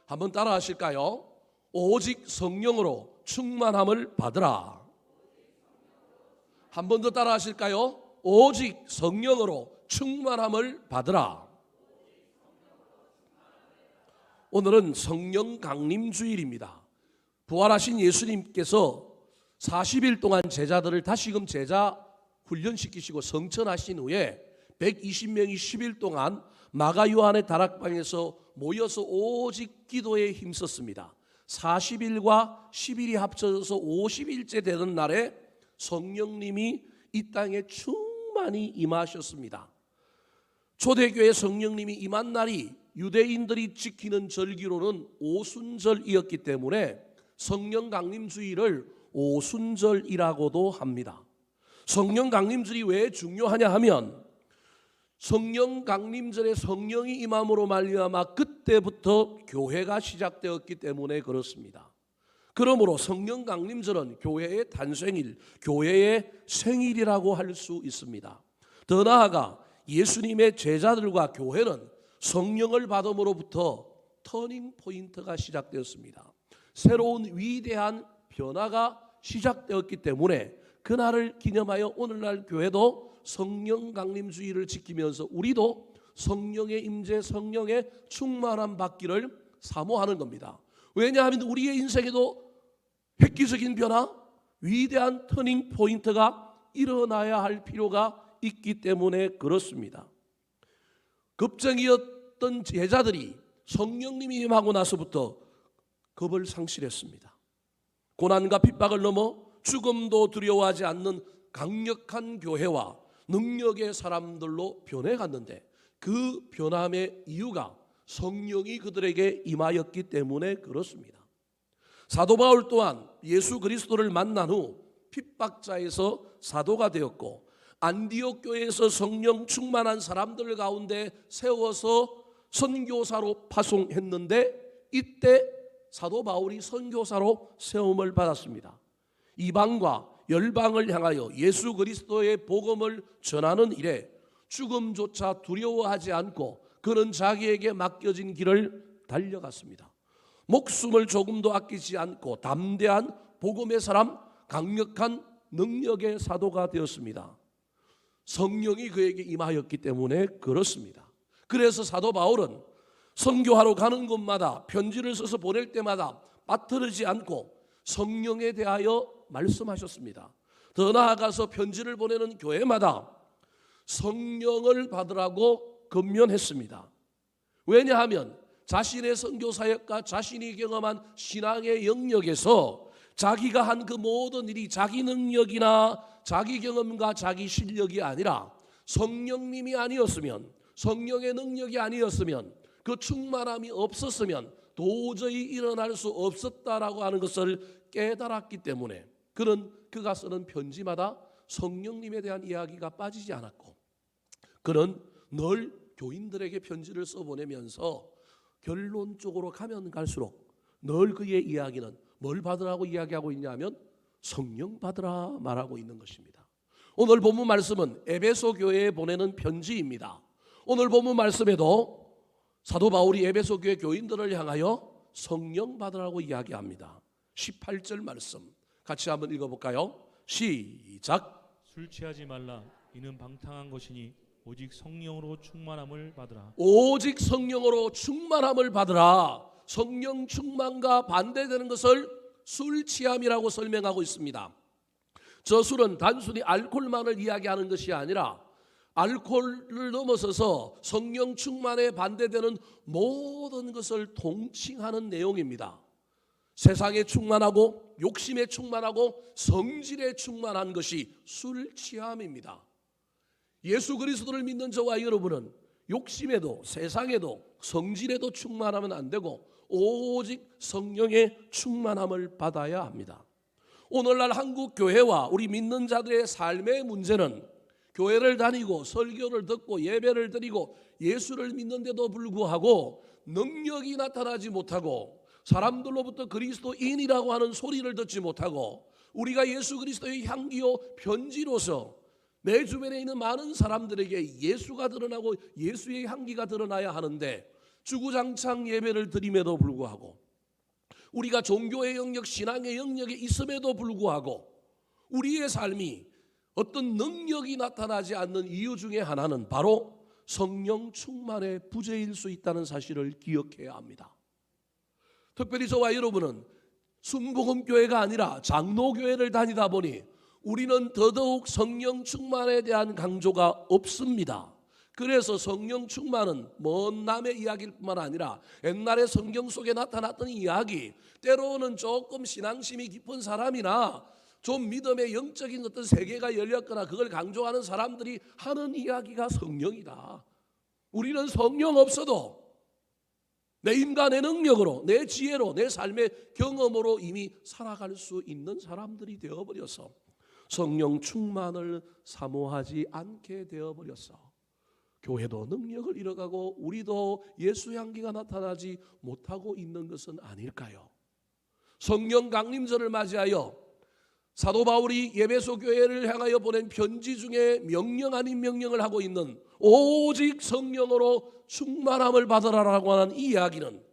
한번 따라 하실까요? 오직 성령으로 충만함을 받으라. 한 번 더 따라 하실까요? 오직 성령으로 충만함을 받으라. 오늘은 성령 강림 주일입니다. 부활하신 예수님께서 40일 동안 제자들을 다시금 제자 훈련시키시고 성천하신 후에 120명이 10일 동안 마가 요한의 다락방에서 모여서 오직 기도에 힘썼습니다. 40일과 10일이 합쳐져서 50일째 되는 날에 성령님이 이 땅에 충만히 임하셨습니다. 초대교회 성령님이 임한 날이 유대인들이 지키는 절기로는 오순절이었기 때문에 성령 강림 주일을 오순절이라고도 합니다. 성령 강림절이 왜 중요하냐 하면 성령 강림절에 성령이 임함으로 말미암아 그때부터 교회가 시작되었기 때문에 그렇습니다. 그러므로 성령 강림절은 교회의 탄생일, 교회의 생일이라고 할 수 있습니다. 더 나아가 예수님의 제자들과 교회는 성령을 받음으로부터 터닝 포인트가 시작되었습니다. 새로운 위대한 변화가 시작되었기 때문에 그날을 기념하여 오늘날 교회도 성령 강림 주일을 지키면서 우리도 성령의 임재, 성령의 충만함 받기를 사모하는 겁니다. 왜냐하면 우리의 인생에도 획기적인 변화, 위대한 터닝 포인트가 일어나야 할 필요가 있기 때문에 그렇습니다. 겁쟁이였던 제자들이 성령님이 임하고 나서부터 겁을 상실했습니다. 고난과 핍박을 넘어 죽음도 두려워하지 않는 강력한 교회와 능력의 사람들로 변해갔는데 그 변함의 이유가 성령이 그들에게 임하였기 때문에 그렇습니다. 사도 바울 또한 예수 그리스도를 만난 후 핍박자에서 사도가 되었고 안디옥 교회에서 성령 충만한 사람들 가운데 세워서 선교사로 파송했는데 이때 사도 바울이 선교사로 세움을 받았습니다. 이방과 열방을 향하여 예수 그리스도의 복음을 전하는 일에 죽음조차 두려워하지 않고 그는 자기에게 맡겨진 길을 달려갔습니다. 목숨을 조금도 아끼지 않고 담대한 복음의 사람, 강력한 능력의 사도가 되었습니다. 성령이 그에게 임하였기 때문에 그렇습니다. 그래서 사도 바울은 선교하러 가는 곳마다 편지를 써서 보낼 때마다 빠뜨리지 않고 성령에 대하여 말씀하셨습니다. 더 나아가서 편지를 보내는 교회마다 성령을 받으라고 권면했습니다. 왜냐하면 자신의 선교 사역과 자신이 경험한 신앙의 영역에서 자기가 한 그 모든 일이 자기 능력이나 자기 경험과 자기 실력이 아니라 성령님이 아니었으면, 성령의 능력이 아니었으면, 그 충만함이 없었으면 도저히 일어날 수 없었다라고 하는 것을 깨달았기 때문에 그가 쓰는 편지마다 성령님에 대한 이야기가 빠지지 않았고 그는 늘 교인들에게 편지를 써보내면서 결론적으로 가면 갈수록 늘 그의 이야기는 뭘 받으라고 이야기하고 있냐면 성령 받으라 말하고 있는 것입니다. 오늘 본문 말씀은 에베소 교회에 보내는 편지입니다. 오늘 본문 말씀에도 사도 바울이 에베소 교회 교인들을 향하여 성령 받으라고 이야기합니다. 18절 말씀 같이 한번 읽어볼까요? 시작. 술 취하지 말라. 이는 방탕한 것이니 오직 성령으로 충만함을 받으라. 오직 성령으로 충만함을 받으라. 성령 충만과 반대되는 것을 술 취함이라고 설명하고 있습니다. 저 술은 단순히 알코올만을 이야기하는 것이 아니라 알코올을 넘어서서 성령 충만에 반대되는 모든 것을 통칭하는 내용입니다. 세상에 충만하고 욕심에 충만하고 성질에 충만한 것이 술 취함입니다. 예수 그리스도를 믿는 저와 여러분은 욕심에도 세상에도 성질에도 충만하면 안 되고 오직 성령의 충만함을 받아야 합니다. 오늘날 한국 교회와 우리 믿는 자들의 삶의 문제는 교회를 다니고 설교를 듣고 예배를 드리고 예수를 믿는데도 불구하고 능력이 나타나지 못하고 사람들로부터 그리스도인이라고 하는 소리를 듣지 못하고 우리가 예수 그리스도의 향기요 편지로서 내 주변에 있는 많은 사람들에게 예수가 드러나고 예수의 향기가 드러나야 하는데 주구장창 예배를 드림에도 불구하고 우리가 종교의 영역, 신앙의 영역에 있음에도 불구하고 우리의 삶이 어떤 능력이 나타나지 않는 이유 중에 하나는 바로 성령 충만의 부재일 수 있다는 사실을 기억해야 합니다. 특별히 저와 여러분은 순복음교회가 아니라 장로교회를 다니다 보니 우리는 더더욱 성령 충만에 대한 강조가 없습니다. 그래서 성령 충만은 먼 남의 이야기일 뿐만 아니라 옛날에 성경 속에 나타났던 이야기, 때로는 조금 신앙심이 깊은 사람이나 좀 믿음의 영적인 어떤 세계가 열렸거나 그걸 강조하는 사람들이 하는 이야기가 성령이다. 우리는 성령 없어도 내 인간의 능력으로, 내 지혜로, 내 삶의 경험으로 이미 살아갈 수 있는 사람들이 되어버려서 성령 충만을 사모하지 않게 되어버렸어. 교회도 능력을 잃어가고 우리도 예수 향기가 나타나지 못하고 있는 것은 아닐까요? 성령 강림절을 맞이하여 사도 바울이 에베소 교회를 향하여 보낸 편지 중에 명령 아닌 명령을 하고 있는 오직 성령으로 충만함을 받으라라고 하는 이 이야기는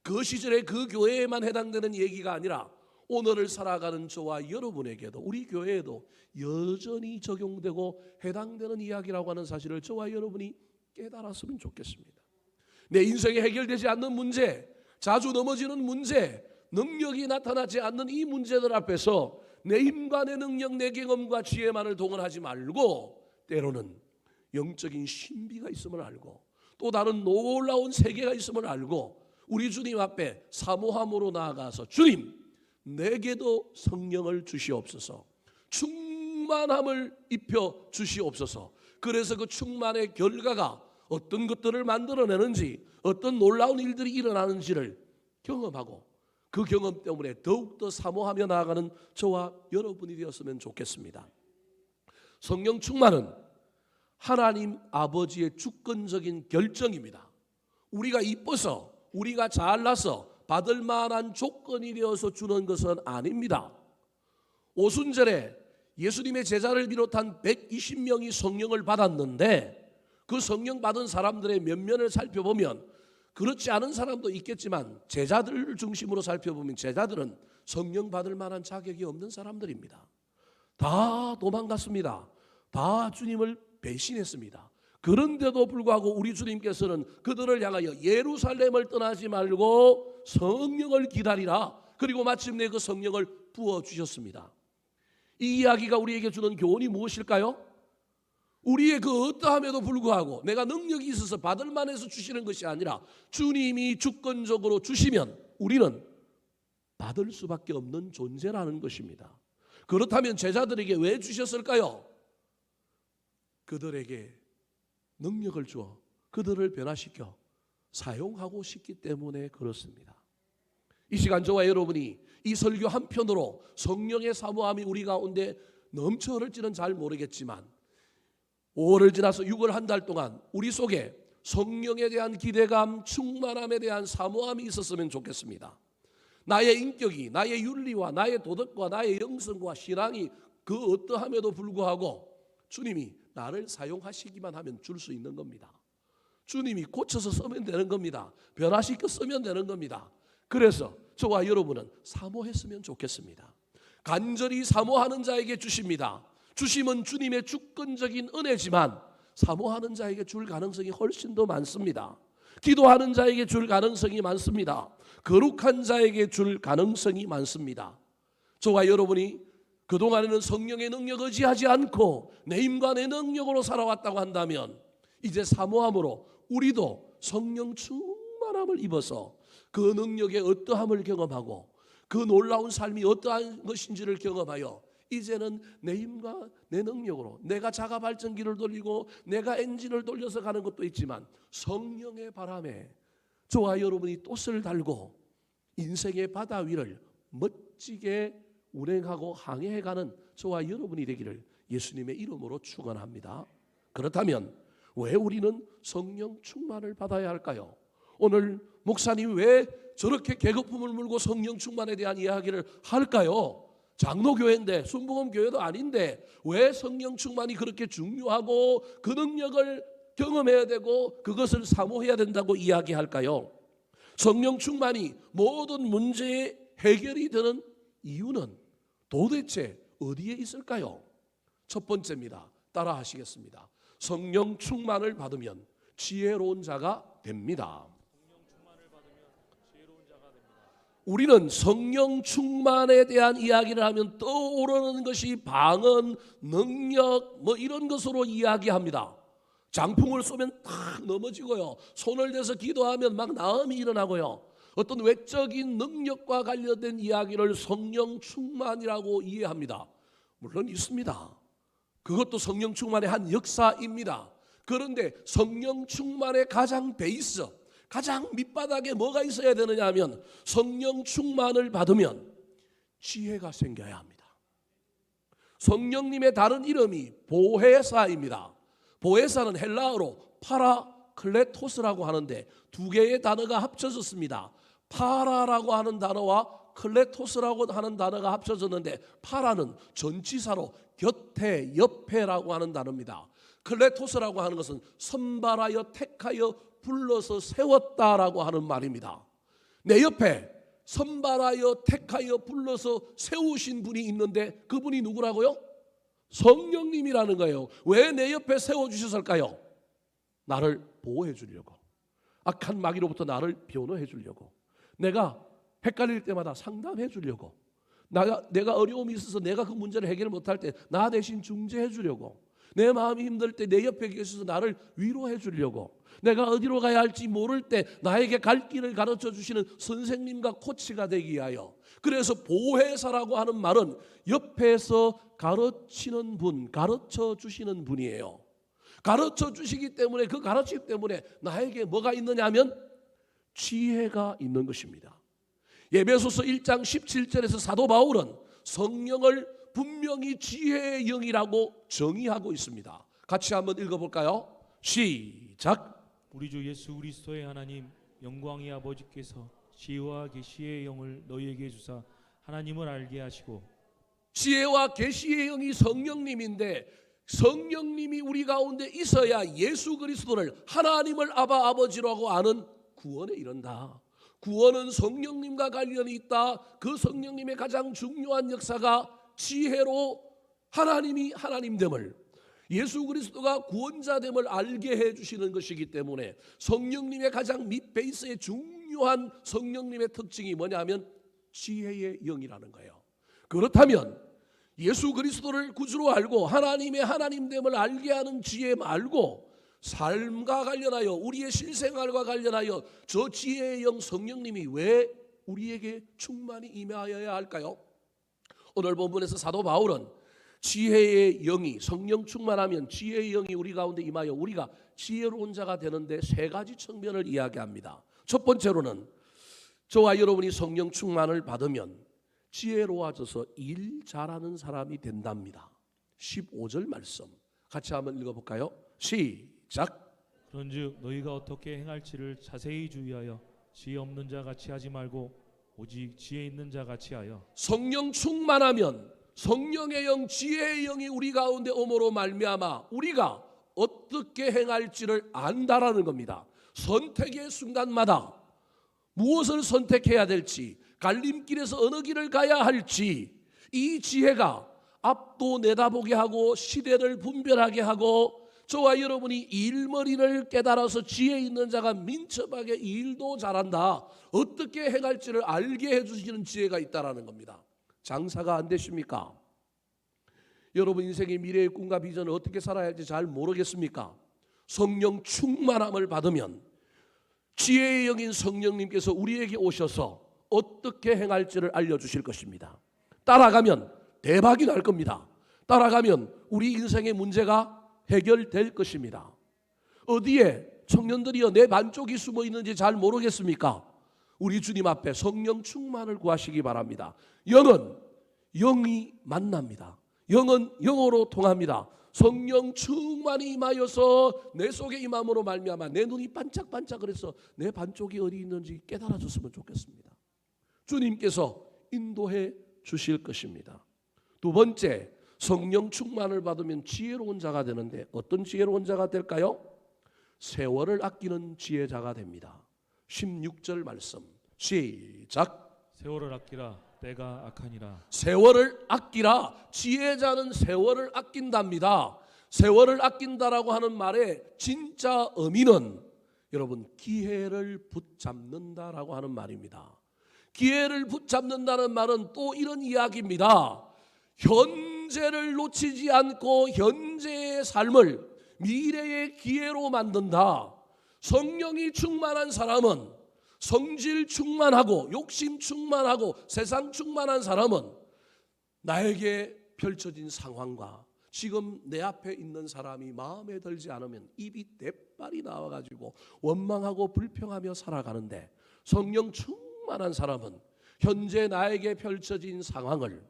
그 시절에 그 교회에만 해당되는 얘기가 아니라 오늘을 살아가는 저와 여러분에게도 우리 교회에도 여전히 적용되고 해당되는 이야기라고 하는 사실을 저와 여러분이 깨달았으면 좋겠습니다. 내 인생에 해결되지 않는 문제, 자주 넘어지는 문제, 능력이 나타나지 않는 이 문제들 앞에서 내 힘과 내 능력, 내 경험과 지혜만을 동원하지 말고 때로는 영적인 신비가 있음을 알고 또 다른 놀라운 세계가 있음을 알고 우리 주님 앞에 사모함으로 나아가서 주님, 내게도 성령을 주시옵소서, 충만함을 입혀 주시옵소서. 그래서 그 충만의 결과가 어떤 것들을 만들어내는지, 어떤 놀라운 일들이 일어나는지를 경험하고 그 경험 때문에 더욱더 사모하며 나아가는 저와 여러분이 되었으면 좋겠습니다. 성령 충만은 하나님 아버지의 주권적인 결정입니다. 우리가 이뻐서, 우리가 잘나서 받을 만한 조건이 되어서 주는 것은 아닙니다. 오순절에 예수님의 제자를 비롯한 120명이 성령을 받았는데 그 성령 받은 사람들의 면면을 살펴보면 그렇지 않은 사람도 있겠지만 제자들을 중심으로 살펴보면 제자들은 성령 받을 만한 자격이 없는 사람들입니다. 다 도망갔습니다. 다 주님을 배신했습니다. 그런데도 불구하고 우리 주님께서는 그들을 향하여 예루살렘을 떠나지 말고 성령을 기다리라. 그리고 마침내 그 성령을 부어주셨습니다. 이 이야기가 우리에게 주는 교훈이 무엇일까요? 우리의 그 어떠함에도 불구하고 내가 능력이 있어서 받을 만해서 주시는 것이 아니라 주님이 주권적으로 주시면 우리는 받을 수밖에 없는 존재라는 것입니다. 그렇다면 제자들에게 왜 주셨을까요? 그들에게 능력을 주어 그들을 변화시켜 사용하고 싶기 때문에 그렇습니다. 이 시간 저와 여러분이 이 설교 한편으로 성령의 사모함이 우리 가운데 넘쳐 흐를지는 잘 모르겠지만 5월을 지나서 6월 한 달 동안 우리 속에 성령에 대한 기대감, 충만함에 대한 사모함이 있었으면 좋겠습니다. 나의 인격이, 나의 윤리와 나의 도덕과 나의 영성과 신앙이 그 어떠함에도 불구하고 주님이 나를 사용하시기만 하면 줄 수 있는 겁니다. 주님이 고쳐서 쓰면 되는 겁니다. 변화시켜 쓰면 되는 겁니다. 그래서 저와 여러분은 사모했으면 좋겠습니다. 간절히 사모하는 자에게 주십니다. 주심은 주님의 주권적인 은혜지만 사모하는 자에게 줄 가능성이 훨씬 더 많습니다. 기도하는 자에게 줄 가능성이 많습니다. 거룩한 자에게 줄 가능성이 많습니다. 저와 여러분이 그동안에는 성령의 능력 의지하지 않고 내 힘과 내 능력으로 살아왔다고 한다면 이제 사모함으로 우리도 성령 충만함을 입어서 그 능력의 어떠함을 경험하고 그 놀라운 삶이 어떠한 것인지를 경험하여 이제는 내 힘과 내 능력으로 내가 자가 발전기를 돌리고 내가 엔진을 돌려서 가는 것도 있지만 성령의 바람에 저와 여러분이 돛을 달고 인생의 바다 위를 멋지게 운행하고 항해해가는 저와 여러분이 되기를 예수님의 이름으로 축원합니다. 그렇다면 왜 우리는 성령 충만을 받아야 할까요? 오늘 목사님 왜 저렇게 계급품을 물고 성령 충만에 대한 이야기를 할까요? 장로교회인데 순복음 교회도 아닌데 왜 성령 충만이 그렇게 중요하고 그 능력을 경험해야 되고 그것을 사모해야 된다고 이야기할까요? 성령 충만이 모든 문제의 해결이 되는 이유는 도대체 어디에 있을까요? 첫 번째입니다. 따라 하시겠습니다. 성령 충만을 받으면 지혜로운 자가 됩니다. 우리는 성령 충만에 대한 이야기를 하면 떠오르는 것이 방언, 능력 뭐 이런 것으로 이야기합니다. 장풍을 쏘면 탁 넘어지고요. 손을 대서 기도하면 막 나음이 일어나고요. 어떤 외적인 능력과 관련된 이야기를 성령 충만이라고 이해합니다. 물론 있습니다. 그것도 성령 충만의 한 역사입니다. 그런데 성령 충만의 가장 베이스, 가장 밑바닥에 뭐가 있어야 되느냐 하면 성령 충만을 받으면 지혜가 생겨야 합니다. 성령님의 다른 이름이 보혜사입니다. 보혜사는 헬라어로 파라클레토스라고 하는데 두 개의 단어가 합쳐졌습니다. 파라라고 하는 단어와 클레토스라고 하는 단어가 합쳐졌는데 파라는 전치사로 곁에, 옆에라고 하는 단어입니다. 클레토스라고 하는 것은 선발하여 택하여 불러서 세웠다라고 하는 말입니다. 내 옆에 선발하여 택하여 불러서 세우신 분이 있는데 그분이 누구라고요? 성령님이라는 거예요. 왜 내 옆에 세워주셨을까요? 나를 보호해 주려고, 악한 마귀로부터 나를 변호해 주려고, 내가 헷갈릴 때마다 상담해 주려고, 내가 어려움이 있어서 내가 그 문제를 해결 못할 때 나 대신 중재해 주려고, 내 마음이 힘들 때 내 옆에 계셔서 나를 위로해 주려고, 내가 어디로 가야 할지 모를 때 나에게 갈 길을 가르쳐 주시는 선생님과 코치가 되기 위하여. 그래서 보혜사라고 하는 말은 옆에서 가르치는 분, 가르쳐 주시는 분이에요. 가르쳐 주시기 때문에 그 가르치기 때문에 나에게 뭐가 있느냐 하면 지혜가 있는 것입니다. 에베소서 1장 17절에서 사도 바울은 성령을 분명히 지혜의 영이라고 정의하고 있습니다. 같이 한번 읽어볼까요? 시작. 우리 주 예수 그리스도의 하나님 영광의 아버지께서 지혜와 계시의 영을 너희에게 주사 하나님을 알게 하시고. 지혜와 계시의 영이 성령님인데 성령님이 우리 가운데 있어야 예수 그리스도를 하나님을 아바 아버지라고 아는 구원에 이른다. 구원은 성령님과 관련이 있다. 그 성령님의 가장 중요한 역사가 지혜로 하나님이 하나님됨을, 예수 그리스도가 구원자됨을 알게 해주시는 것이기 때문에 성령님의 가장 밑베이스의 중요한 성령님의 특징이 뭐냐 하면 지혜의 영이라는 거예요. 그렇다면 예수 그리스도를 구주로 알고 하나님의 하나님됨을 알게 하는 지혜 말고 삶과 관련하여 우리의 실생활과 관련하여 저 지혜의 영 성령님이 왜 우리에게 충만히 임하여야 할까요? 오늘 본문에서 사도 바울은 지혜의 영이, 성령 충만하면 지혜의 영이 우리 가운데 임하여 우리가 지혜로운 자가 되는데 세 가지 측면을 이야기합니다. 첫 번째로는 저와 여러분이 성령 충만을 받으면 지혜로워져서 일 잘하는 사람이 된답니다. 15절 말씀 같이 한번 읽어볼까요? 시작. 그런즉 너희가 어떻게 행할지를 자세히 주의하여 지혜 없는 자 같이 하지 말고 오직 지혜 있는 자 같이 하여. 성령 충만하면 성령의 영, 지혜의 영이 우리 가운데 오므로 말미암아 우리가 어떻게 행할지를 안다라는 겁니다. 선택의 순간마다 무엇을 선택해야 될지, 갈림길에서 어느 길을 가야 할지, 이 지혜가 앞도 내다보게 하고 시대를 분별하게 하고 저와 여러분이 일머리를 깨달아서 지혜 있는 자가 민첩하게 일도 잘한다, 어떻게 행할지를 알게 해주시는 지혜가 있다라는 겁니다. 장사가 안 되십니까? 여러분 인생의 미래의 꿈과 비전을 어떻게 살아야 할지 잘 모르겠습니까? 성령 충만함을 받으면 지혜의 영인 성령님께서 우리에게 오셔서 어떻게 행할지를 알려주실 것입니다. 따라가면 대박이 날 겁니다. 따라가면 우리 인생의 문제가 해결될 것입니다. 어디에 청년들이여 내 반쪽이 숨어 있는지 잘 모르겠습니까? 우리 주님 앞에 성령 충만을 구하시기 바랍니다. 영은 영이 만납니다. 영은 영으로 통합니다. 성령 충만이 임하여서 내 속에 임함으로 말미암아 내 눈이 반짝반짝거려서 내 반쪽이 어디 있는지 깨달아줬으면 좋겠습니다. 주님께서 인도해 주실 것입니다. 두 번째, 성령 충만을 받으면 지혜로운 자가 되는데 어떤 지혜로운 자가 될까요? 세월을 아끼는 지혜자가 됩니다. 16절 말씀 시작. 세월을 아끼라 때가 악하니라. 세월을 아끼라. 지혜자는 세월을 아낀답니다. 세월을 아낀다라고 하는 말의 진짜 의미는 여러분 기회를 붙잡는다라고 하는 말입니다. 기회를 붙잡는다는 말은 또 이런 이야기입니다. 현재를 놓치지 않고 현재의 삶을 미래의 기회로 만든다. 성령이 충만한 사람은, 성질 충만하고 욕심 충만하고 세상 충만한 사람은 나에게 펼쳐진 상황과 지금 내 앞에 있는 사람이 마음에 들지 않으면 입이 대빨이 나와가지고 원망하고 불평하며 살아가는데, 성령 충만한 사람은 현재 나에게 펼쳐진 상황을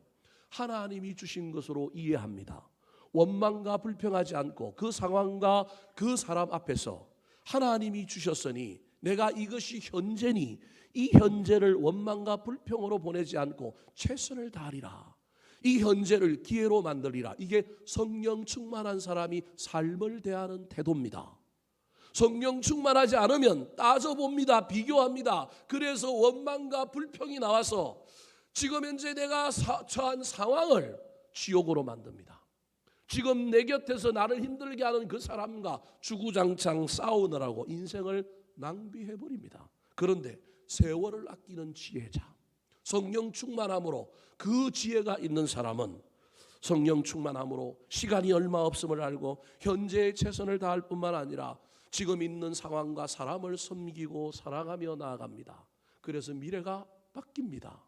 하나님이 주신 것으로 이해합니다. 원망과 불평하지 않고 그 상황과 그 사람 앞에서 하나님이 주셨으니 내가 이것이 현재니 이 현재를 원망과 불평으로 보내지 않고 최선을 다하리라. 이 현재를 기회로 만들리라. 이게 성령 충만한 사람이 삶을 대하는 태도입니다. 성령 충만하지 않으면 따져봅니다. 비교합니다. 그래서 원망과 불평이 나와서 지금 현재 내가 처한 상황을 지옥으로 만듭니다. 지금 내 곁에서 나를 힘들게 하는 그 사람과 주구장창 싸우느라고 인생을 낭비해버립니다. 그런데 세월을 아끼는 지혜자, 성령 충만함으로 그 지혜가 있는 사람은 성령 충만함으로 시간이 얼마 없음을 알고 현재의 최선을 다할 뿐만 아니라 지금 있는 상황과 사람을 섬기고 사랑하며 나아갑니다. 그래서 미래가 바뀝니다.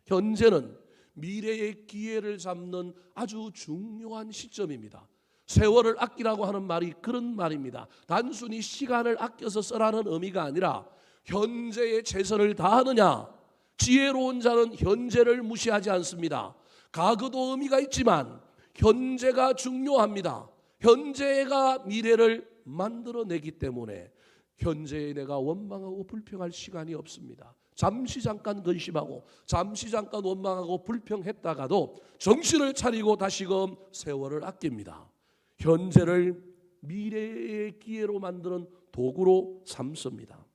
현재는 미래의 기회를 잡는 아주 중요한 시점입니다. 세월을 아끼라고 하는 말이 그런 말입니다. 단순히 시간을 아껴서 쓰라는 의미가 아니라 현재의 최선을 다하느냐. 지혜로운 자는 현재를 무시하지 않습니다. 과거도 의미가 있지만 현재가 중요합니다. 현재가 미래를 만들어내기 때문에 현재에 내가 원망하고 불평할 시간이 없습니다. 잠시 잠깐 근심하고 잠시 잠깐 원망하고 불평했다가도 정신을 차리고 다시금 세월을 아낍니다. 현재를 미래의 기회로 만드는 도구로 삼습니다.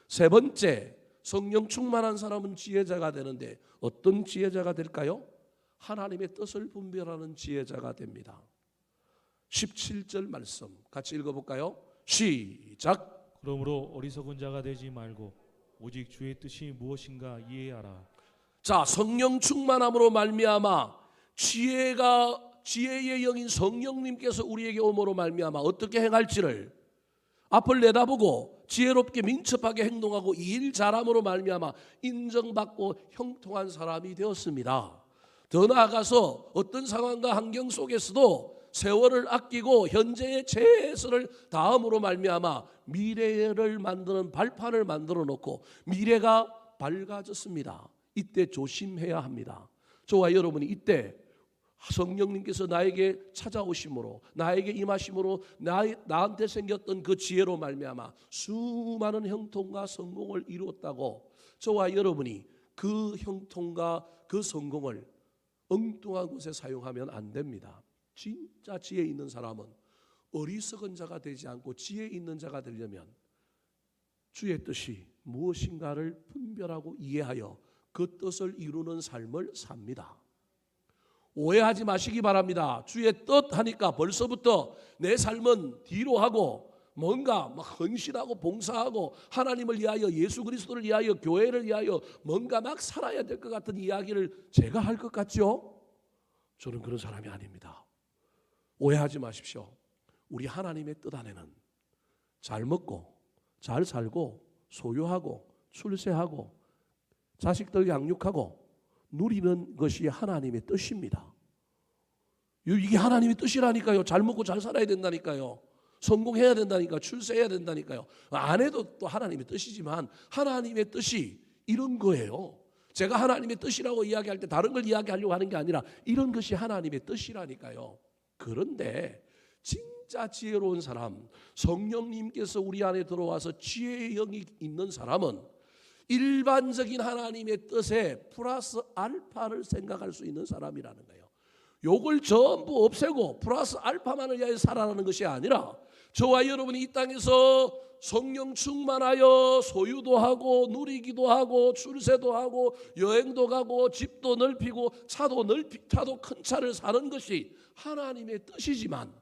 세 번째, 성령 충만한 사람은 지혜자가 되는데 어떤 지혜자가 될까요? 하나님의 뜻을 분별하는 지혜자가 됩니다. 17절 말씀 같이 읽어볼까요? 시작. 그러므로 어리석은 자가 되지 말고 오직 주의 뜻이 무엇인가 이해하라. 자, 성령 충만함으로 말미암아 지혜의 영인 성령님께서 우리에게 오므로 말미암아 어떻게 행할지를 앞을 내다보고 지혜롭게 민첩하게 행동하고 이 일 잘함으로 말미암아 인정받고 형통한 사람이 되었습니다. 더 나아가서 어떤 상황과 환경 속에서도 세월을 아끼고 현재의 최선을 다함으로 말미암아 미래를 만드는 발판을 만들어 놓고 미래가 밝아졌습니다. 이때 조심해야 합니다. 저와 여러분이 이때 성령님께서 나에게 찾아오심으로 나에게 임하심으로 나한테 생겼던 그 지혜로 말미암아 수많은 형통과 성공을 이루었다고 저와 여러분이 그 형통과 그 성공을 엉뚱한 곳에 사용하면 안 됩니다. 진짜 지혜 있는 사람은 어리석은 자가 되지 않고 지혜 있는 자가 되려면 주의 뜻이 무엇인가를 분별하고 이해하여 그 뜻을 이루는 삶을 삽니다. 오해하지 마시기 바랍니다. 주의 뜻 하니까 벌써부터 내 삶은 뒤로 하고 뭔가 막 헌신하고 봉사하고 하나님을 위하여 예수 그리스도를 위하여 교회를 위하여 뭔가 막 살아야 될 것 같은 이야기를 제가 할 것 같죠? 저는 그런 사람이 아닙니다. 오해하지 마십시오. 우리 하나님의 뜻 안에는 잘 먹고 잘 살고 소유하고 출세하고 자식들 양육하고 누리는 것이 하나님의 뜻입니다. 이게 하나님의 뜻이라니까요. 잘 먹고 잘 살아야 된다니까요. 성공해야 된다니까, 출세해야 된다니까요. 안 해도 또 하나님의 뜻이지만 하나님의 뜻이 이런 거예요. 제가 하나님의 뜻이라고 이야기할 때 다른 걸 이야기하려고 하는 게 아니라 이런 것이 하나님의 뜻이라니까요. 그런데 진짜 지혜로운 사람, 성령님께서 우리 안에 들어와서 지혜의 영이 있는 사람은 일반적인 하나님의 뜻에 플러스 알파를 생각할 수 있는 사람이라는 거예요. 요걸 전부 없애고 플러스 알파만을 위하여 살아가는 것이 아니라 저와 여러분이 이 땅에서 성령 충만하여 소유도 하고 누리기도 하고 출세도 하고 여행도 가고 집도 넓히고 차도 큰 차를 사는 것이 하나님의 뜻이지만,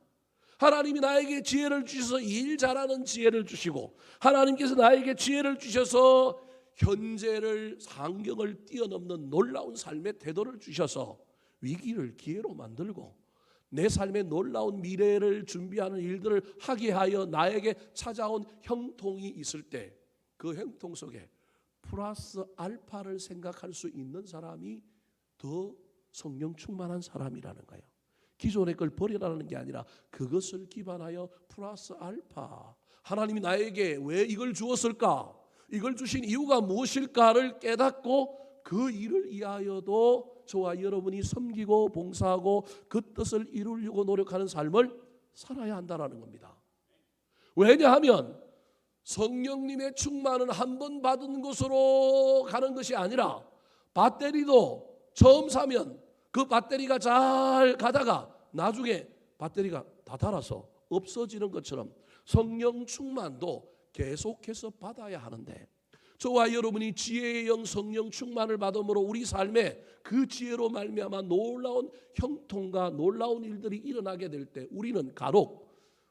하나님이 나에게 지혜를 주셔서 일 잘하는 지혜를 주시고, 하나님께서 나에게 지혜를 주셔서 현재를 상경을 뛰어넘는 놀라운 삶의 태도를 주셔서 위기를 기회로 만들고 내 삶의 놀라운 미래를 준비하는 일들을 하게 하여 나에게 찾아온 형통이 있을 때, 그 형통 속에 플러스 알파를 생각할 수 있는 사람이 더 성령 충만한 사람이라는 거예요. 기존의 걸 버리라는 게 아니라 그것을 기반하여 플러스 알파, 하나님이 나에게 왜 이걸 주었을까, 이걸 주신 이유가 무엇일까를 깨닫고 그 일을 위하여도 저와 여러분이 섬기고 봉사하고 그 뜻을 이루려고 노력하는 삶을 살아야 한다는 겁니다. 왜냐하면 성령님의 충만은 한 번 받은 것으로 가는 것이 아니라, 배터리도 처음 사면 그 배터리가 잘 가다가 나중에 배터리가 다 닳아서 없어지는 것처럼 성령 충만도 계속해서 받아야 하는데, 저와 여러분이 지혜의 영 성령 충만을 받음으로 우리 삶에 그 지혜로 말미암아 놀라운 형통과 놀라운 일들이 일어나게 될 때 우리는 간혹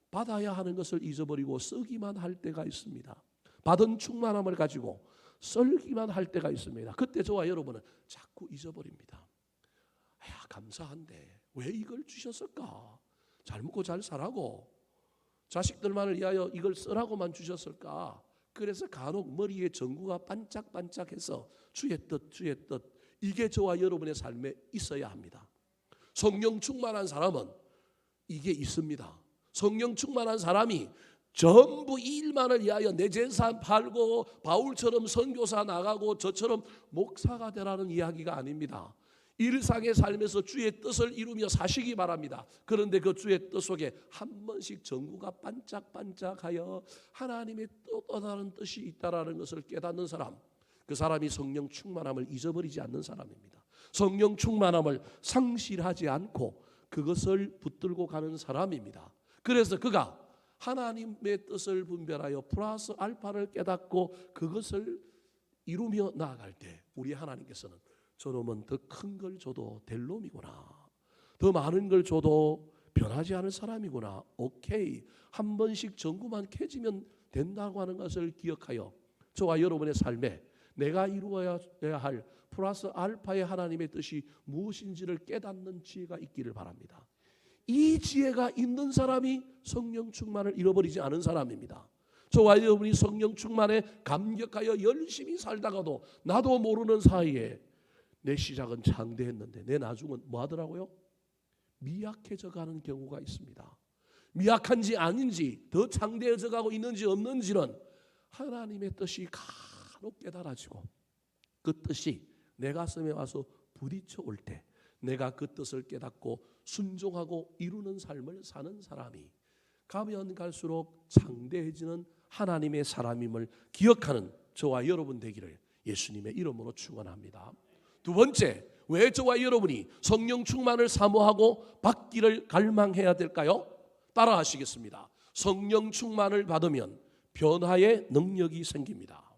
받아야 하는 것을 잊어버리고 쓰기만 할 때가 있습니다. 받은 충만함을 가지고 썰기만 할 때가 있습니다. 그때 저와 여러분은 자꾸 잊어버립니다. 감사한데 왜 이걸 주셨을까? 잘 먹고 잘 살라고, 자식들만을 위하여 이걸 쓰라고만 주셨을까? 그래서 간혹 머리에 전구가 반짝반짝해서 주의 뜻, 주의 뜻, 이게 저와 여러분의 삶에 있어야 합니다. 성령 충만한 사람은 이게 있습니다. 성령 충만한 사람이 전부 이 일만을 위하여 내 재산 팔고 바울처럼 선교사 나가고 저처럼 목사가 되라는 이야기가 아닙니다. 일상의 삶에서 주의 뜻을 이루며 사시기 바랍니다. 그런데 그 주의 뜻 속에 한 번씩 전구가 반짝반짝하여 하나님의 또 다른 뜻이 있다라는 것을 깨닫는 사람, 그 사람이 성령 충만함을 잊어버리지 않는 사람입니다. 성령 충만함을 상실하지 않고 그것을 붙들고 가는 사람입니다. 그래서 그가 하나님의 뜻을 분별하여 플러스 알파를 깨닫고 그것을 이루며 나아갈 때 우리 하나님께서는 저놈은 더 큰 걸 줘도 될 놈이구나, 더 많은 걸 줘도 변하지 않을 사람이구나, 오케이, 한 번씩 전구만 켜지면 된다고 하는 것을 기억하여 저와 여러분의 삶에 내가 이루어야 할 플러스 알파의 하나님의 뜻이 무엇인지를 깨닫는 지혜가 있기를 바랍니다. 이 지혜가 있는 사람이 성령 충만을 잃어버리지 않은 사람입니다. 저와 여러분이 성령 충만에 감격하여 열심히 살다가도 나도 모르는 사이에 내 시작은 장대했는데 내 나중은 뭐 하더라고요? 미약해져 가는 경우가 있습니다. 미약한지 아닌지, 더 장대해져 가고 있는지 없는지는 하나님의 뜻이 간혹 깨달아지고 그 뜻이 내 가슴에 와서 부딪혀 올 때 내가 그 뜻을 깨닫고 순종하고 이루는 삶을 사는 사람이 가면 갈수록 장대해지는 하나님의 사람임을 기억하는 저와 여러분 되기를 예수님의 이름으로 축원합니다. 두 번째, 왜 저와 여러분이 성령 충만을 사모하고 받기를 갈망해야 될까요? 따라 하시겠습니다. 성령 충만을 받으면 변화의 능력이 생깁니다.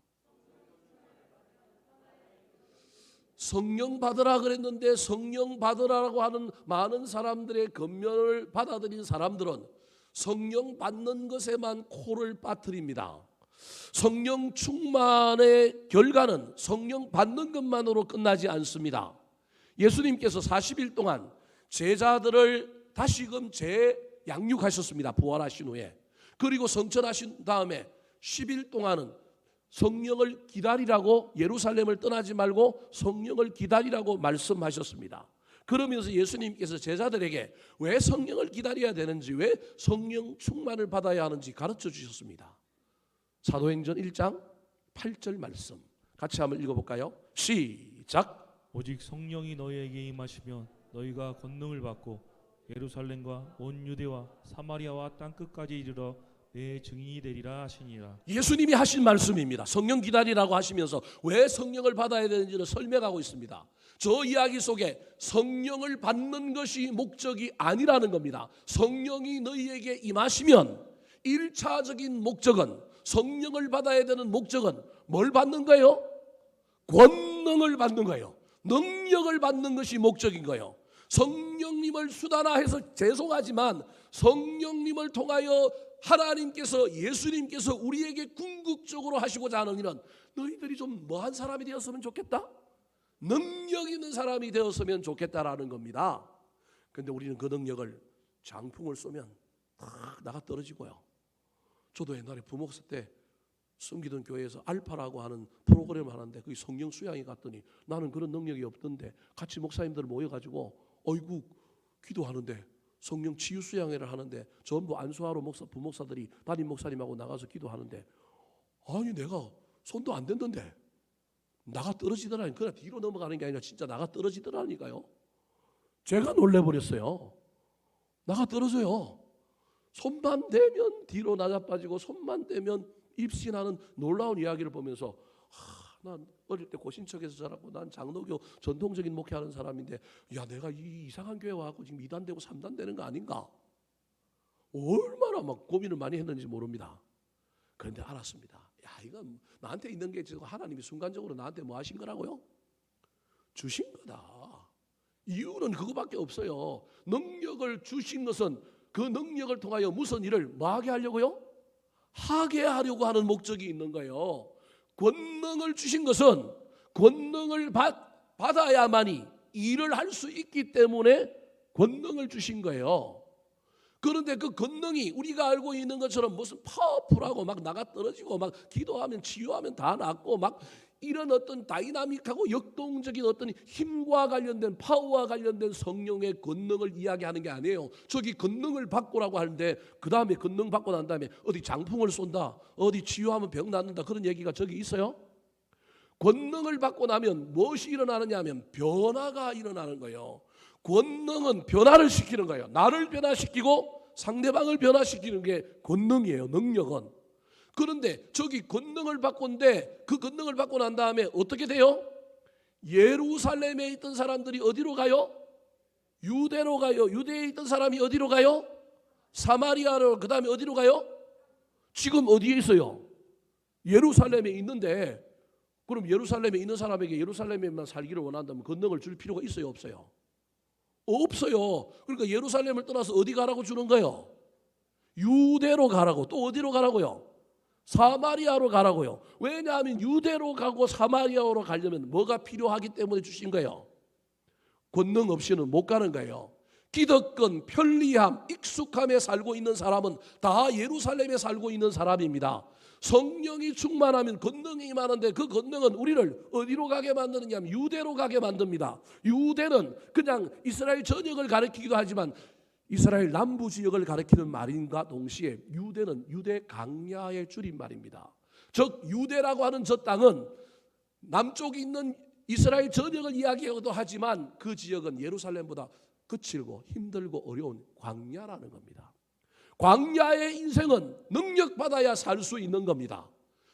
성령 받으라 그랬는데 성령 받으라고 하는 많은 사람들의 권면을 받아들인 사람들은 성령 받는 것에만 코를 빠뜨립니다. 성령 충만의 결과는 성령 받는 것만으로 끝나지 않습니다. 예수님께서 40일 동안 제자들을 다시금 재양육하셨습니다. 부활하신 후에. 그리고 성천하신 다음에 10일 동안은 성령을 기다리라고, 예루살렘을 떠나지 말고 성령을 기다리라고 말씀하셨습니다. 그러면서 예수님께서 제자들에게 왜 성령을 기다려야 되는지, 왜 성령 충만을 받아야 하는지 가르쳐 주셨습니다. 사도행전 1장 8절 말씀 같이 한번 읽어볼까요? 시작. 오직 성령이 너희에게 임하시면 너희가 권능을 받고 예루살렘과 온 유대와 사마리아와 땅끝까지 이르러 내 증인이 되리라 하시니라. 예수님이 하신 말씀입니다. 성령 기다리라고 하시면서 왜 성령을 받아야 되는지를 설명하고 있습니다. 저 이야기 속에 성령을 받는 것이 목적이 아니라는 겁니다. 성령이 너희에게 임하시면 1차적인 목적은, 성령을 받아야 되는 목적은 뭘 받는 거예요? 권능을 받는 거예요. 능력을 받는 것이 목적인 거예요. 성령님을 수단화해서 죄송하지만 성령님을 통하여 하나님께서, 예수님께서 우리에게 궁극적으로 하시고자 하는 일은 너희들이 좀 뭐한 사람이 되었으면 좋겠다? 능력 있는 사람이 되었으면 좋겠다라는 겁니다. 그런데 우리는 그 능력을 장풍을 쏘면 탁 나가 떨어지고요. 저도 옛날에 부목사 때 숨기던 교회에서 알파라고 하는 프로그램을 하는데 거기 성령 수양이 갔더니 나는 그런 능력이 없던데 같이 목사님들 모여가지고 어이구 기도하는데 성령 치유 수양회를 하는데 전부 안수하러 부목사들이 담임 목사님하고 나가서 기도하는데 아니 내가 손도 안 댔는데 나가 떨어지더라니. 그냥 뒤로 넘어가는 게 아니라 진짜 나가 떨어지더라니까요. 제가 놀래버렸어요. 나가 떨어져요. 손만 대면 뒤로 낮아빠지고 손만 대면 입신하는 놀라운 이야기를 보면서 난 어릴 때 고신척에서 자랐고 난 장로교 전통적인 목회하는 사람인데 야 내가 이 이상한 교회 와서 지금 2단 되고 3단 되는 거 아닌가? 얼마나 막 고민을 많이 했는지 모릅니다. 그런데 알았습니다. 야 이건 나한테 있는 게 지금 하나님이 순간적으로 나한테 뭐 하신 거라고요? 주신 거다. 이유는 그거밖에 없어요. 능력을 주신 것은 그 능력을 통하여 무슨 일을 뭐 하게 하려고요? 하게 하려고 하는 목적이 있는 거예요. 권능을 주신 것은 권능을 받아야만이 일을 할 수 있기 때문에 권능을 주신 거예요. 그런데 그 권능이 우리가 알고 있는 것처럼 무슨 파워풀하고 막 나가 떨어지고 막 기도하면 치유하면 다 낫고 막 이런 어떤 다이나믹하고 역동적인 어떤 힘과 관련된 파워와 관련된 성령의 권능을 이야기하는 게 아니에요. 저기 권능을 받고라고 하는데 그 다음에 권능 받고 난 다음에 어디 장풍을 쏜다, 어디 치유하면 병 낫는다 그런 얘기가 저기 있어요? 권능을 받고 나면 무엇이 일어나느냐 하면 변화가 일어나는 거예요. 권능은 변화를 시키는 거예요. 나를 변화시키고 상대방을 변화시키는 게 권능이에요. 능력은. 그런데 저기 권능을 받고인데 그 권능을 받고 난 다음에 어떻게 돼요? 예루살렘에 있던 사람들이 어디로 가요? 유대로 가요. 유대에 있던 사람이 어디로 가요? 사마리아로. 그 다음에 어디로 가요? 지금 어디에 있어요? 예루살렘에 있는데 그럼 예루살렘에 있는 사람에게 예루살렘에만 살기를 원한다면 권능을 줄 필요가 있어요? 없어요? 없어요. 그러니까 예루살렘을 떠나서 어디 가라고 주는 거예요? 유대로 가라고. 또 어디로 가라고요? 사마리아로 가라고요. 왜냐하면 유대로 가고 사마리아로 가려면 뭐가 필요하기 때문에 주신 거예요? 권능 없이는 못 가는 거예요. 기득권, 편리함, 익숙함에 살고 있는 사람은 다 예루살렘에 살고 있는 사람입니다. 성령이 충만하면 권능이 임하는데 그 권능은 우리를 어디로 가게 만드느냐 하면 유대로 가게 만듭니다. 유대는 그냥 이스라엘 전역을 가리키기도 하지만 이스라엘 남부 지역을 가리키는 말인가 동시에 유대는 유대 강야의 줄임말입니다. 즉 유대라고 하는 저 땅은 남쪽에 있는 이스라엘 전역을 이야기하기도 하지만 그 지역은 예루살렘보다 거칠고 힘들고 어려운 광야라는 겁니다. 광야의 인생은 능력받아야 살 수 있는 겁니다.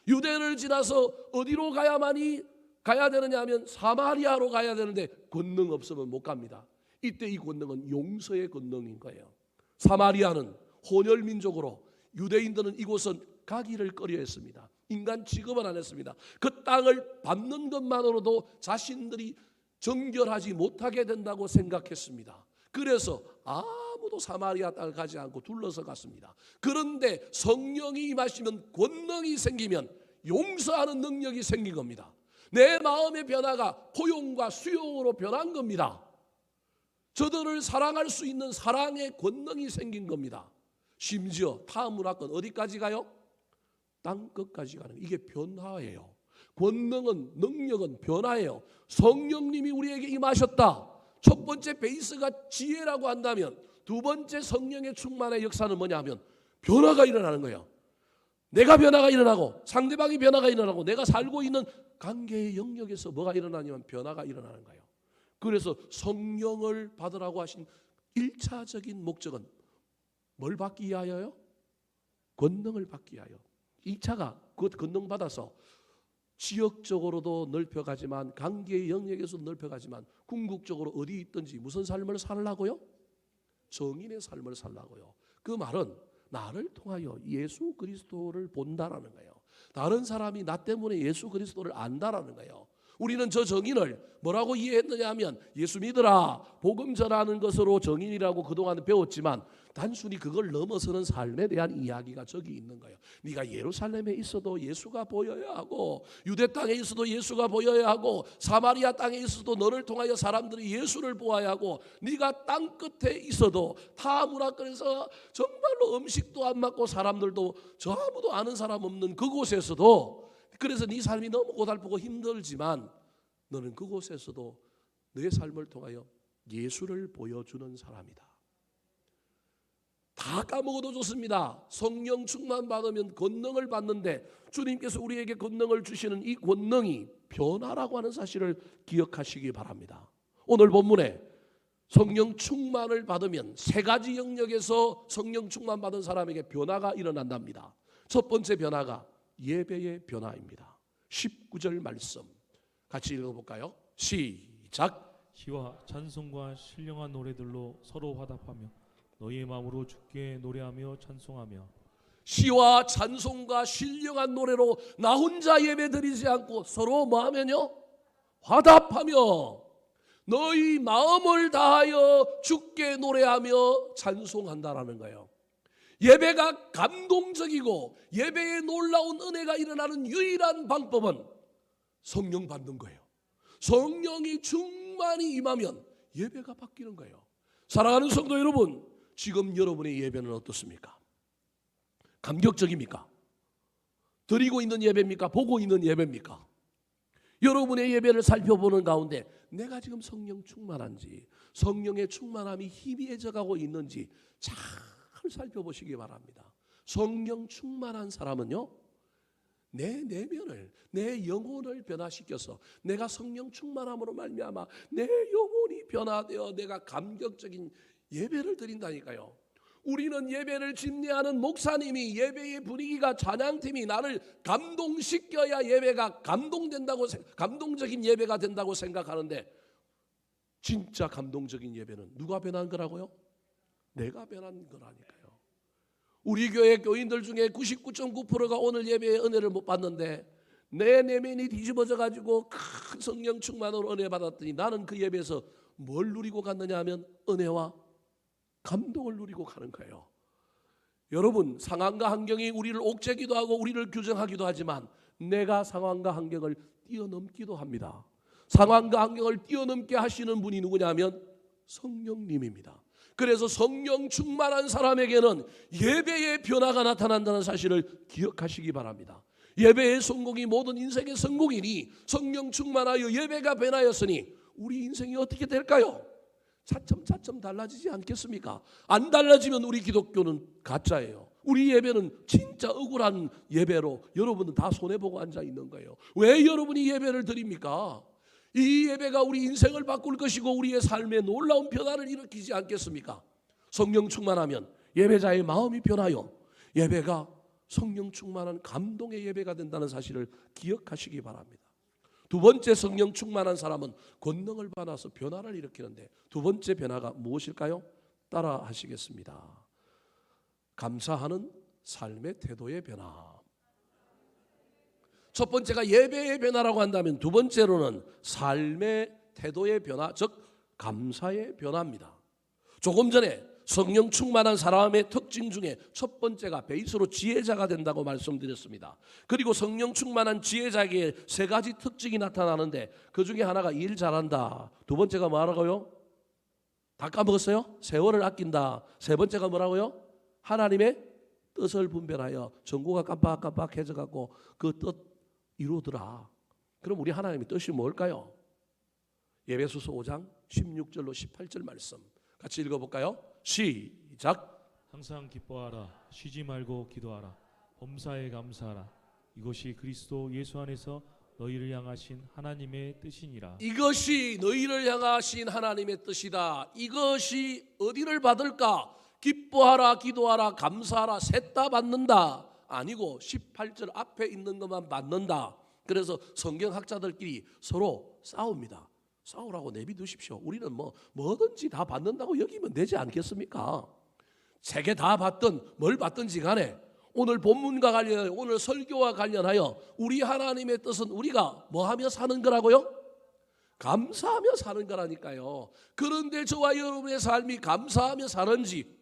유대를 지나서 어디로 가야만이 가야 되느냐 하면 사마리아로 가야 되는데 권능 없으면 못 갑니다. 이때 이 권능은 용서의 권능인 거예요. 사마리아는 혼혈민족으로 유대인들은 이곳은 가기를 꺼려했습니다. 인간 취급은 안 했습니다. 그 땅을 밟는 것만으로도 자신들이 정결하지 못하게 된다고 생각했습니다. 그래서 아무도 사마리아 땅을 가지 않고 둘러서 갔습니다. 그런데 성령이 임하시면 권능이 생기면 용서하는 능력이 생긴 겁니다. 내 마음의 변화가 포용과 수용으로 변한 겁니다. 저들을 사랑할 수 있는 사랑의 권능이 생긴 겁니다. 심지어 타문화권 어디까지 가요? 땅끝까지 가는 이게 변화예요. 권능은 능력은 변화예요. 성령님이 우리에게 임하셨다. 첫 번째 베이스가 지혜라고 한다면 두 번째 성령의 충만의 역사는 뭐냐 하면 변화가 일어나는 거예요. 내가 변화가 일어나고 상대방이 변화가 일어나고 내가 살고 있는 관계의 영역에서 뭐가 일어나냐면 변화가 일어나는 거예요. 그래서 성령을 받으라고 하신 1차적인 목적은 뭘 받기 위하여요? 권능을 받기 위하여 2차가 그 권능 받아서 지역적으로도 넓혀가지만 관계의 영역에서도 넓혀가지만 궁극적으로 어디 있든지 무슨 삶을 살라고요? 정인의 삶을 살라고요. 그 말은 나를 통하여 예수 그리스도를 본다라는 거예요. 다른 사람이 나 때문에 예수 그리스도를 안다라는 거예요. 우리는 저 정인을 뭐라고 이해했느냐 하면 예수 믿으라 복음 전하는 것으로 정인이라고 그동안 배웠지만 단순히 그걸 넘어서는 삶에 대한 이야기가 저기 있는 거예요. 네가 예루살렘에 있어도 예수가 보여야 하고 유대 땅에 있어도 예수가 보여야 하고 사마리아 땅에 있어도 너를 통하여 사람들이 예수를 보아야 하고 네가 땅 끝에 있어도 타 문화권에서 정말로 음식도 안 맞고 사람들도 저 아무도 아는 사람 없는 그곳에서도 그래서 네 삶이 너무 고달프고 힘들지만 너는 그곳에서도 내 삶을 통하여 예수를 보여주는 사람이다. 다 까먹어도 좋습니다. 성령 충만 받으면 권능을 받는데 주님께서 우리에게 권능을 주시는 이 권능이 변화라고 하는 사실을 기억하시기 바랍니다. 오늘 본문에 성령 충만을 받으면 세 가지 영역에서 성령 충만 받은 사람에게 변화가 일어난답니다. 첫 번째 변화가 예배의 변화입니다. 19절 말씀 같이 읽어볼까요? 시작. 시와 찬송과 신령한 노래들로 서로 화답하며 너희의 마음으로 주께 노래하며 찬송하며 시와 찬송과 신령한 노래로 나 혼자 예배 드리지 않고 서로 뭐하면요? 화답하며 너희 마음을 다하여 주께 노래하며 찬송한다라는 거예요. 예배가 감동적이고 예배에 놀라운 은혜가 일어나는 유일한 방법은 성령 받는 거예요. 성령이 충만히 임하면 예배가 바뀌는 거예요. 사랑하는 성도 여러분, 지금 여러분의 예배는 어떻습니까? 감격적입니까? 드리고 있는 예배입니까? 보고 있는 예배입니까? 여러분의 예배를 살펴보는 가운데 내가 지금 성령 충만한지 성령의 충만함이 희미해져 가고 있는지 잘 살펴보시기 바랍니다. 성령 충만한 사람은요, 내 내면을, 내 영혼을 변화시켜서 내가 성령 충만함으로 말미암아 내 영혼이 변화되어 내가 감격적인 예배를 드린다니까요. 우리는 예배를 집례하는 목사님이 예배의 분위기가 찬양팀이 나를 감동시켜야 예배가 감동적인 예배가 된다고 생각하는데 진짜 감동적인 예배는 누가 변한 거라고요? 내가 변한 거라니까요. 우리 교회 교인들 중에 99.9%가 오늘 예배의 은혜를 못 받는데 내 내면이 뒤집어져 가지고 큰 성령 충만으로 은혜 받았더니 나는 그 예배에서 뭘 누리고 갔느냐 하면 은혜와 감동을 누리고 가는 거예요. 여러분, 상황과 환경이 우리를 옥죄기도 하고 우리를 규정하기도 하지만 내가 상황과 환경을 뛰어넘기도 합니다. 상황과 환경을 뛰어넘게 하시는 분이 누구냐 하면 성령님입니다. 그래서 성령 충만한 사람에게는 예배의 변화가 나타난다는 사실을 기억하시기 바랍니다. 예배의 성공이 모든 인생의 성공이니 성령 충만하여 예배가 변하였으니 우리 인생이 어떻게 될까요? 차츰차츰 달라지지 않겠습니까? 안 달라지면 우리 기독교는 가짜예요. 우리 예배는 진짜 억울한 예배로 여러분은 다 손해보고 앉아 있는 거예요. 왜 여러분이 예배를 드립니까? 이 예배가 우리 인생을 바꿀 것이고 우리의 삶에 놀라운 변화를 일으키지 않겠습니까? 성령 충만하면 예배자의 마음이 변하여 예배가 성령 충만한 감동의 예배가 된다는 사실을 기억하시기 바랍니다. 두 번째 성령 충만한 사람은 권능을 받아서 변화를 일으키는데 두 번째 변화가 무엇일까요? 따라 하시겠습니다. 감사하는 삶의 태도의 변화. 첫 번째가 예배의 변화라고 한다면 두 번째로는 삶의 태도의 변화, 즉 감사의 변화입니다. 조금 전에 성령 충만한 사람의 특징 중에 첫 번째가 베이스로 지혜자가 된다고 말씀드렸습니다. 그리고 성령 충만한 지혜자에게 세 가지 특징이 나타나는데 그 중에 하나가 일 잘한다. 두 번째가 뭐라고요? 다 까먹었어요? 세월을 아낀다. 세 번째가 뭐라고요? 하나님의 뜻을 분별하여 전구가 깜빡깜빡해져 갖고 그 뜻 이루더라. 그럼 우리 하나님의 뜻이 뭘까요? 에베소서 5장 16절로 18절 말씀 같이 읽어볼까요? 시작. 항상 기뻐하라 쉬지 말고 기도하라 범사에 감사하라 이것이 그리스도 예수 안에서 너희를 향하신 하나님의 뜻이니라. 이것이 너희를 향하신 하나님의 뜻이다. 이것이 어디를 받을까? 기뻐하라, 기도하라, 감사하라, 셋 다 받는다 아니고 18절 앞에 있는 것만 받는다. 그래서 성경학자들끼리 서로 싸웁니다. 싸우라고 내비두십시오. 우리는 뭐든지 다 받는다고 여기면 되지 않겠습니까? 세 개 다 받든 뭘 받든지 간에 오늘 본문과 관련하여, 오늘 설교와 관련하여 우리 하나님의 뜻은 우리가 뭐하며 사는 거라고요? 감사하며 사는 거라니까요. 그런데 저와 여러분의 삶이 감사하며 사는지,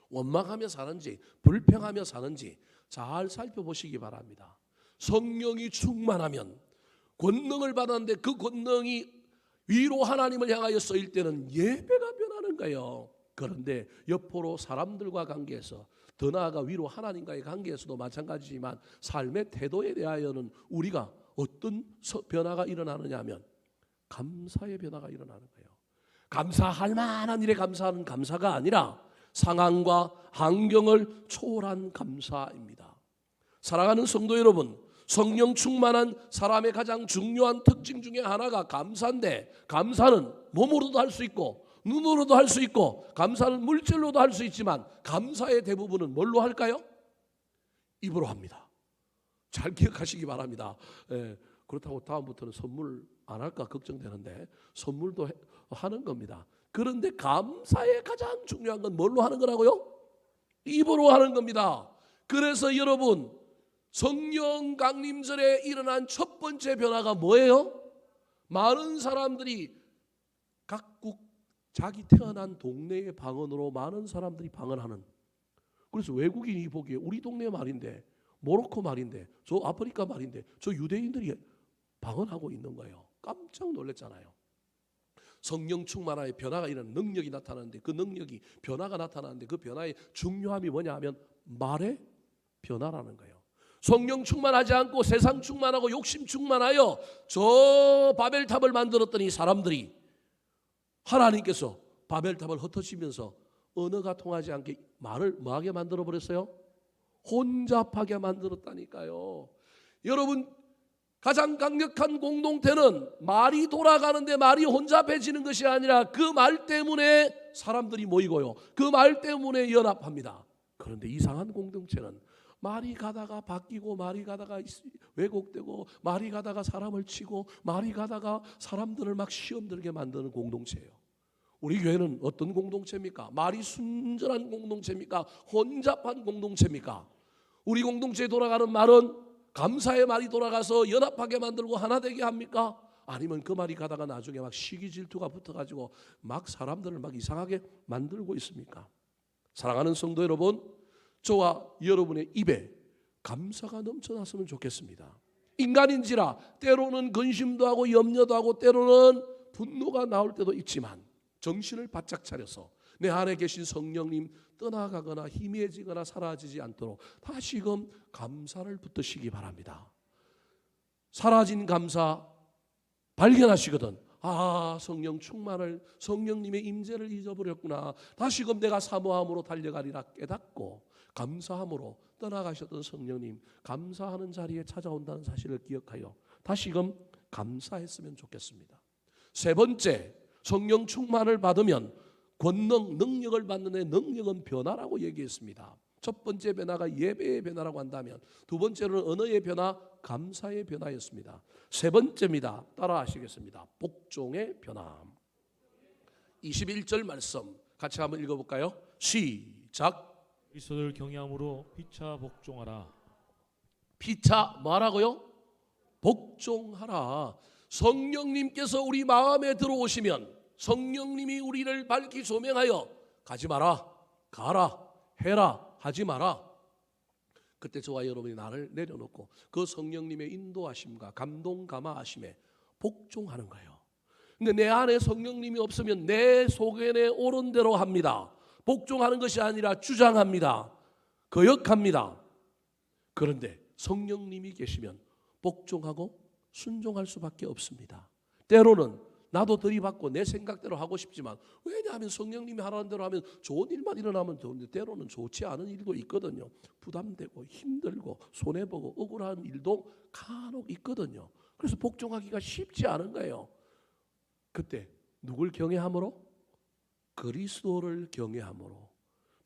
원망하며 사는지, 불평하며 사는지 잘 살펴보시기 바랍니다. 성령이 충만하면 권능을 받았는데 그 권능이 위로 하나님을 향하여 쓰일 때는 예배가 변하는 거예요. 그런데 옆으로 사람들과 관계에서, 더 나아가 위로 하나님과의 관계에서도 마찬가지지만 삶의 태도에 대하여는 우리가 어떤 변화가 일어나느냐 하면 감사의 변화가 일어나는 거예요. 감사할 만한 일에 감사하는 감사가 아니라 상황과 환경을 초월한 감사입니다. 사랑하는 성도 여러분, 성령 충만한 사람의 가장 중요한 특징 중에 하나가 감사인데, 감사는 몸으로도 할 수 있고 눈으로도 할 수 있고 감사는 물질로도 할 수 있지만 감사의 대부분은 뭘로 할까요? 입으로 합니다. 잘 기억하시기 바랍니다. 그렇다고 다음부터는 선물 안 할까 걱정되는데 선물도 하는 겁니다. 그런데 감사의 가장 중요한 건 뭘로 하는 거라고요? 입으로 하는 겁니다. 그래서 여러분, 성령 강림절에 일어난 첫 번째 변화가 뭐예요? 많은 사람들이 각국 자기 태어난 동네의 방언으로 많은 사람들이 방언하는, 그래서 외국인이 보기에 우리 동네 말인데, 모로코 말인데, 저 아프리카 말인데 저 유대인들이 방언하고 있는 거예요. 깜짝 놀랐잖아요. 성령 충만하여 변화가 일어나는 능력이 나타나는데, 그 능력이 변화가 나타나는데 그 변화의 중요함이 뭐냐 하면 말의 변화라는 거예요. 성령 충만하지 않고 세상 충만하고 욕심 충만하여 저 바벨탑을 만들었더니 사람들이, 하나님께서 바벨탑을 흩어지면서 언어가 통하지 않게 말을 뭐하게 만들어 버렸어요? 혼잡하게 만들었다니까요. 여러분, 가장 강력한 공동체는 말이 돌아가는데 말이 혼잡해지는 것이 아니라 그 말 때문에 사람들이 모이고요, 그 말 때문에 연합합니다. 그런데 이상한 공동체는 말이 가다가 바뀌고 말이 가다가 왜곡되고 말이 가다가 사람을 치고 말이 가다가 사람들을 막 시험 들게 만드는 공동체예요. 우리 교회는 어떤 공동체입니까? 말이 순전한 공동체입니까? 혼잡한 공동체입니까? 우리 공동체에 돌아가는 말은 감사의 말이 돌아가서 연합하게 만들고 하나 되게 합니까? 아니면 그 말이 가다가 나중에 막 시기 질투가 붙어가지고 막 사람들을 막 이상하게 만들고 있습니까? 사랑하는 성도 여러분, 저와 여러분의 입에 감사가 넘쳐났으면 좋겠습니다. 인간인지라 때로는 근심도 하고 염려도 하고 때로는 분노가 나올 때도 있지만 정신을 바짝 차려서 내 안에 계신 성령님 떠나가거나 희미해지거나 사라지지 않도록 다시금 감사를 붙드시기 바랍니다. 사라진 감사 발견하시거든, 성령 충만을, 성령님의 임재를 잊어버렸구나, 다시금 내가 사모함으로 달려가리라 깨닫고 감사함으로 떠나가셨던 성령님 감사하는 자리에 찾아온다는 사실을 기억하여 다시금 감사했으면 좋겠습니다. 세 번째, 성령 충만을 받으면 권능, 능력을 받는데 능력은 변화라고 얘기했습니다. 첫 번째 변화가 예배의 변화라고 한다면 두 번째로는 언어의 변화, 감사의 변화였습니다. 세 번째입니다. 따라 하시겠습니다. 복종의 변화. 21절 말씀 같이 한번 읽어볼까요? 시작. 그리스도를 경외함으로 피차 복종하라. 피차 뭐하라고요? 복종하라. 성령님께서 우리 마음에 들어오시면 성령님이 우리를 밝히 조명하여 가지 마라, 가라, 해라 하지 마라. 그때 저와 여러분이 나를 내려놓고 그 성령님의 인도하심과 감동 감화하심에 복종하는 거예요. 근데 내 안에 성령님이 없으면 내 속에 옳은 대로 합니다. 복종하는 것이 아니라 주장합니다. 거역합니다. 그런데 성령님이 계시면 복종하고 순종할 수밖에 없습니다. 때로는 나도 들이받고 내 생각대로 하고 싶지만, 왜냐하면 성령님이 하라는 대로 하면 좋은 일만 일어나면 좋은데 때로는 좋지 않은 일도 있거든요. 부담되고 힘들고 손해보고 억울한 일도 간혹 있거든요. 그래서 복종하기가 쉽지 않은 거예요. 그때 누굴 경외함으로? 그리스도를 경외함으로.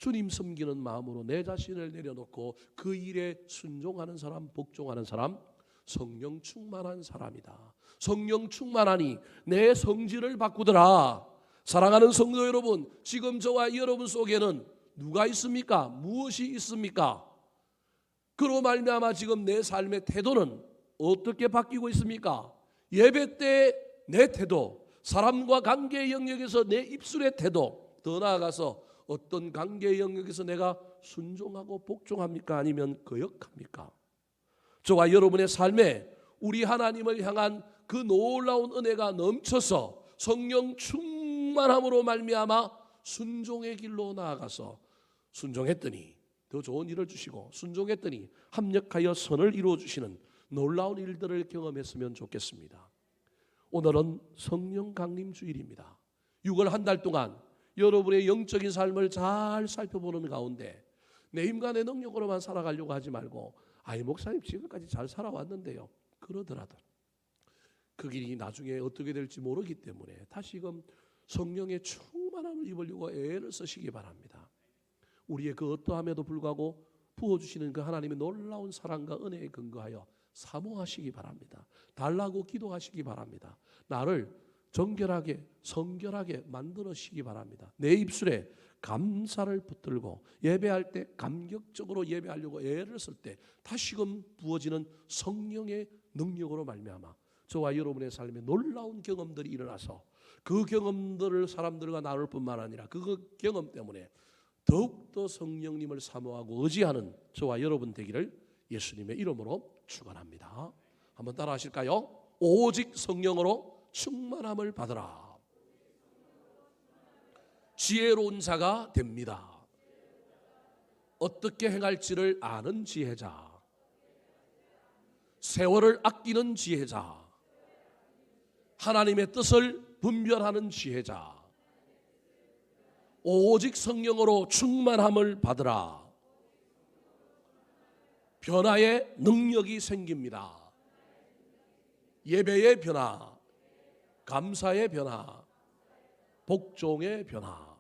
주님 섬기는 마음으로 내 자신을 내려놓고 그 일에 순종하는 사람, 복종하는 사람, 성령 충만한 사람이다. 성령 충만하니 내 성질을 바꾸더라. 사랑하는 성도 여러분, 지금 저와 여러분 속에는 누가 있습니까? 무엇이 있습니까? 그로 말미암아 지금 내 삶의 태도는 어떻게 바뀌고 있습니까? 예배 때 내 태도, 사람과 관계의 영역에서 내 입술의 태도, 더 나아가서 어떤 관계의 영역에서 내가 순종하고 복종합니까? 아니면 거역합니까? 저와 여러분의 삶에 우리 하나님을 향한 그 놀라운 은혜가 넘쳐서 성령 충만함으로 말미암아 순종의 길로 나아가서 순종했더니 더 좋은 일을 주시고 순종했더니 합력하여 선을 이루어 주시는 놀라운 일들을 경험했으면 좋겠습니다. 오늘은 성령 강림 주일입니다. 6월 한 달 동안 여러분의 영적인 삶을 잘 살펴보는 가운데 내 힘과 내 능력으로만 살아가려고 하지 말고 목사님 지금까지 잘 살아왔는데요. 그러더라도 그 길이 나중에 어떻게 될지 모르기 때문에 다시금 성령의 충만함을 입으려고 애를 쓰시기 바랍니다. 우리의 그 어떠함에도 불구하고 부어주시는 그 하나님의 놀라운 사랑과 은혜에 근거하여 사모하시기 바랍니다. 달라고 기도하시기 바랍니다. 나를 정결하게 성결하게 만들어시기 바랍니다. 내 입술에 감사를 붙들고 예배할 때 감격적으로 예배하려고 애를 쓸 때 다시금 부어지는 성령의 능력으로 말미암아 저와 여러분의 삶에 놀라운 경험들이 일어나서 그 경험들을 사람들과 나눌 뿐만 아니라 그 경험 때문에 더욱더 성령님을 사모하고 의지하는 저와 여러분 되기를 예수님의 이름으로 축원합니다. 한번 따라 하실까요? 오직 성령으로 충만함을 받으라. 지혜로운 자가 됩니다. 어떻게 행할지를 아는 지혜자, 세월을 아끼는 지혜자, 하나님의 뜻을 분별하는 지혜자, 오직 성령으로 충만함을 받으라. 변화의 능력이 생깁니다. 예배의 변화, 감사의 변화, 복종의 변화.